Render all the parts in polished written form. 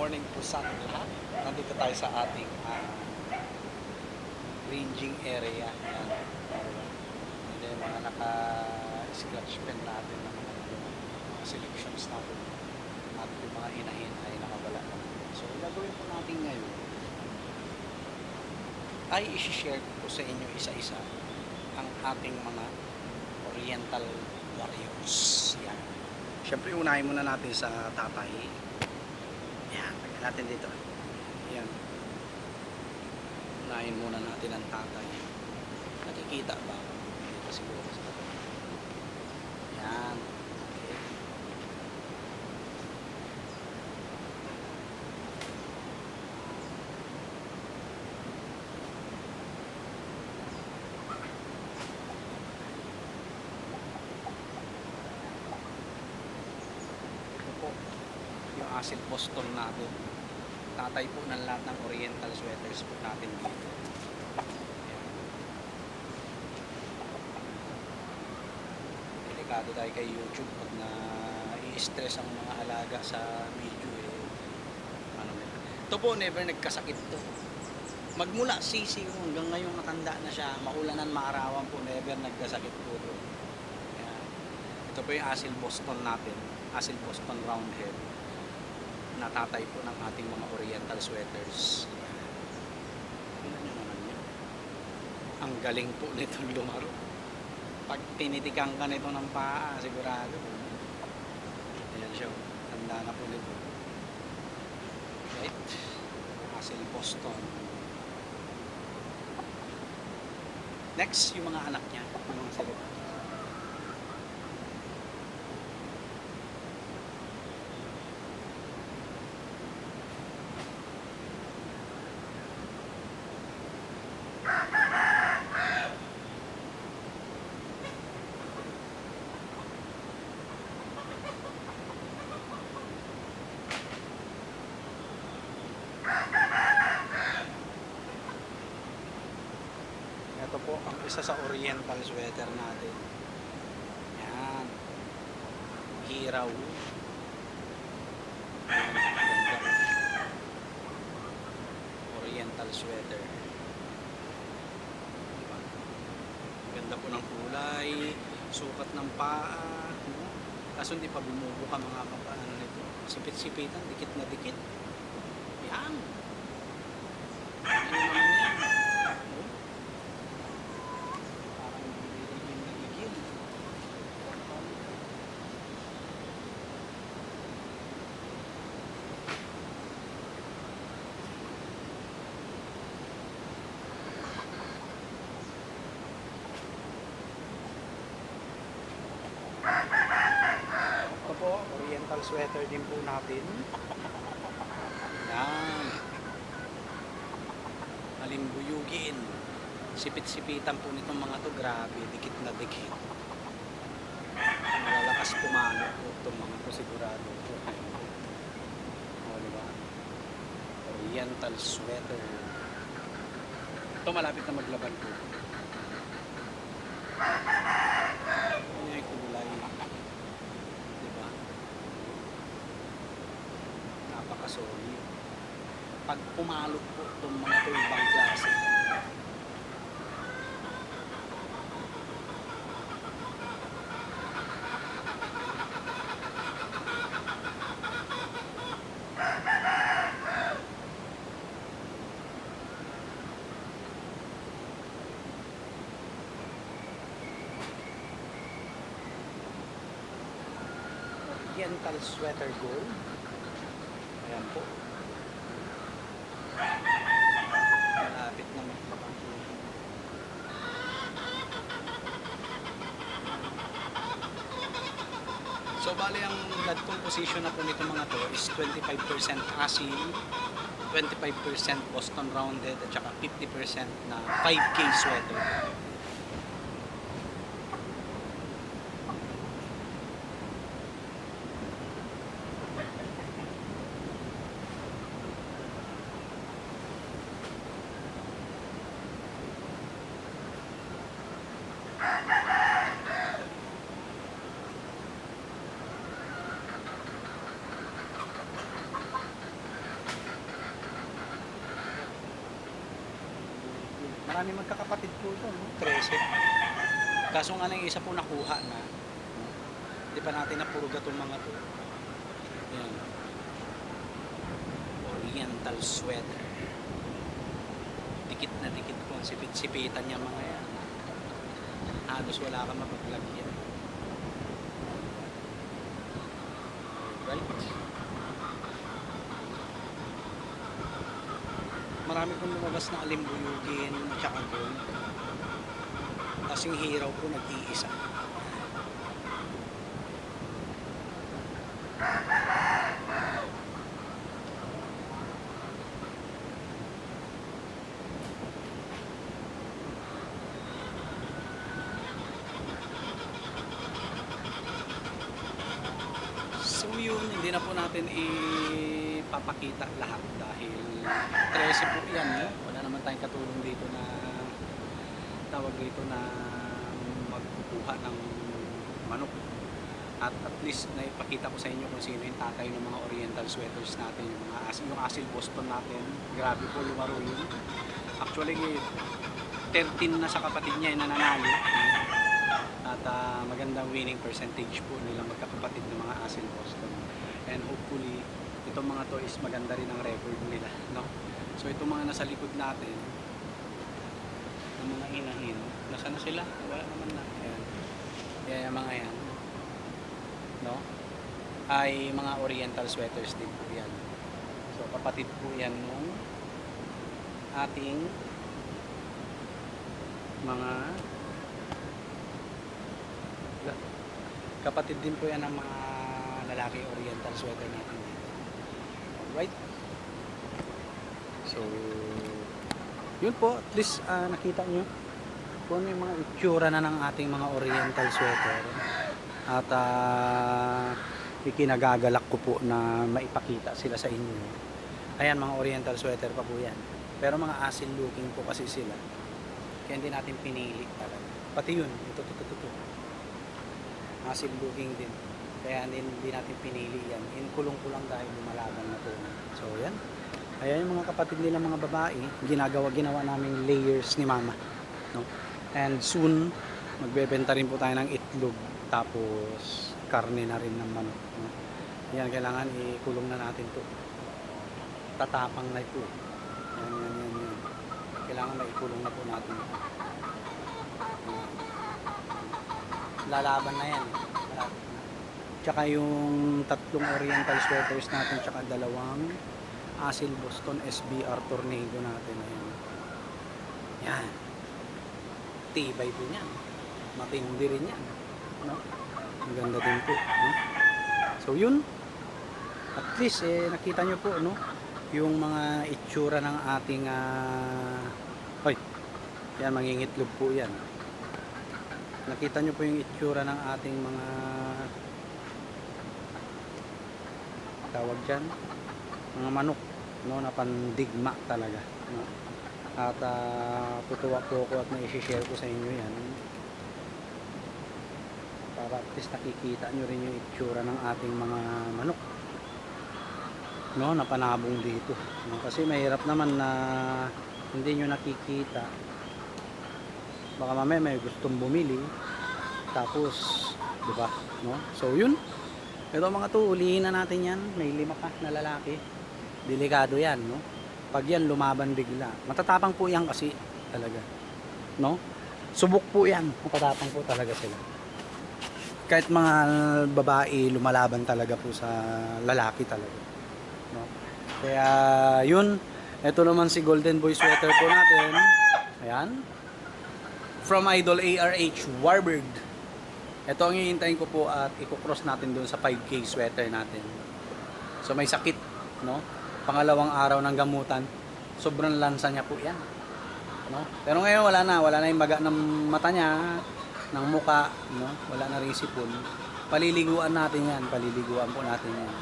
morning po sa ating lahat. Nandito tayo sa ating ranging area. Yan. Hindi yung mga naka-scratch pen natin ng mga selections natin. At yung mga inahin ay nakabala naman. So, gagawin po natin ngayon ay isi-share ko sa inyo isa-isa ang ating mga Oriental Warriors. Yan. Siyempre, unahin muna natin sa tatay. Yan, lagyan natin dito. Yan. Unahin muna natin ang tatay. Nakikita ba? Dito siguro sa tatay. Yan. Okay. Ito po yung acid Boston natin. Tatay po ng lahat ng Oriental sweaters po natin dito. Ayan. Delikado tayo kay YouTube pag na-i-stress ang mga alaga sa video ano nila. Ito po never nagkasakit to. Magmula sisi hanggang ngayon matanda na siya, maulanan maarawan po never nagkasakit po to. Ayan. Ito po yung acid Boston natin, acid Boston Roundhead. Natatay po ng ating mga Oriental sweaters. Tingnan nyo naman yun. Ang galing po nitong lumaro. Pag tinitikan ka nito ng paa, sigurado. Ayan siya. Tanda na po nito. Right? Acid Boston. Next, yung mga anak niya. Yung mga silip. Ito po ang isa sa Oriental sweater natin. Yan. Hiraw. Ganda. Oriental sweater. Diba? Ganda po ng kulay. Sukat ng paa. No? Kaso hindi pa bumubo ka mga kapaano nito. Sipit-sipitan. Dikit na dikit. Yan. Ano naman yan? Ito po, Oriental sweater din po natin. Yan. Malimbuyugin. Sipit-sipitan po nitong mga to. Grabe, dikit na dikit. Malalakas pumalo po itong mga to sigurado. O, diba? Oriental sweater. Ito malapit na maglaban po. Ano yung kulay? Diba? Napaka-solid. Pag pumalot po itong mga ito ibang klase. Oriental sweater gold. Ayan po. Malapit na maglabang. So bali ang blood composition na po nito mga to is 25% asin, 25% Boston Rounded at saka 50% na 5K sweater. Marami magkakapatid po ito, no? 13. Kaso nga lang yung isa po nakuha na. No? Hindi pa natin napuruga itong mga to. Yan. Oriental sweater. Dikit na dikit po ang sipit-sipitan niya mga yan. Halos wala kang mapaglagyan. Right? Marami pong lumabas na alimbuyugin at saka gold. Tapos yung hiraw po nag-iisa. So yun, hindi na po natin ipapakita lahat dahil 13 po yan, no? Wala naman tayong katulong dito na tawag dito na magkukuha ng manok. At least naipakita ko sa inyo kung sino yung tatay ng mga oriental sweaters natin, yung Asil Boston natin. Grabe po lumaro yun. Actually 13 na sa kapatid niya yung nananalo. At magandang winning percentage po nilang magkakapatid ng mga Asil Boston. And hopefully itong mga to is maganda rin ang record nila, no? So itong mga nasa likod natin ng mga inahin, nasa na sila? Wala naman na. Ayan. Ayan yung mga yan, no? Ay mga oriental sweaters din po yan. So kapatid po yan nung ating mga kapatid din po yan ng mga lalaki oriental sweater natin. Alright? So yun po, at least nakita nyo kung ano yung mga itsura na ng ating mga oriental sweater. At ikinagagalak ko po na maipakita sila sa inyo. Ayan, mga oriental sweater pa po yan. Pero mga asil looking po kasi sila. Kaya hindi natin pinili talaga. Pati yun, ito. Asil looking din. Kaya hindi natin pinili yan. Inkulong ko lang dahil lumalaban na to. So yan. Ayan yung mga kapatid nila mga babae. Ginawa namin layers ni mama. No? And soon, magbebenta rin po tayo ng itlog. Tapos, karne na rin ng manok. No? Yan, kailangan ikulong na natin to. Tatapang na ito. Yan. Kailangan maikulong na po natin. Lalaban na yan. Tsaka yung tatlong oriental sweaters natin, tsaka dalawang Asil Boston SBR Tornado natin. Ayan. Yan. Tibay po yan. Matindi rin yan. No? Ang ganda din po. No? So yun. At least nakita nyo po, no? Yung mga itsura ng ating yan, mangingitlog po yan. Nakita nyo po yung itsura ng ating mga tawag dyan, mga manok, no, na pandigma talaga, no? At tutuwa po ako at mai-share ko sa inyo yan para at least nakikita nyo rin yung itsura ng ating mga manok, no, na panabong dito, no? Kasi mahirap naman na hindi nyo nakikita, baka mamaya may gustong bumili tapos, diba, no? So yun, ito mga to, ulihin na natin yan. May 5 pa na lalaki. Delikado yan, no? Pag yan lumaban bigla, matatapang po yan kasi talaga, no? Subok po yan, matatapang po talaga sila. Kahit mga babae lumalaban talaga po sa lalaki talaga, no? Kaya yun, ito naman si Golden Boy sweater po natin. Ayan, from Idol ARH Warbird. Ito ang hihintayin ko po at i-cross natin doon sa 5K sweater natin. So may sakit, no? Pangalawang araw ng gamutan. Sobrang lansa niya po yan, no? Pero ngayon wala na yung baga ng mata niya, ng muka, no? Wala na rin sipon. Paliliguan natin yan, paliliguan po natin yan.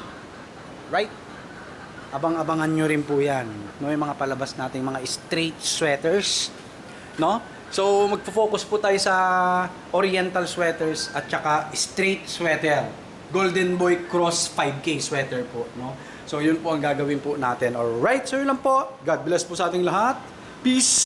Right? Abang-abangan nyo rin po yan, no? Yung mga palabas nating mga straight sweaters, no? So magfo-focus po tayo sa oriental sweaters at saka straight sweater. Golden Boy Cross 5K sweater po, no? So yun po ang gagawin po natin. Alright, so yun lang po. God bless po sa ating lahat. Peace!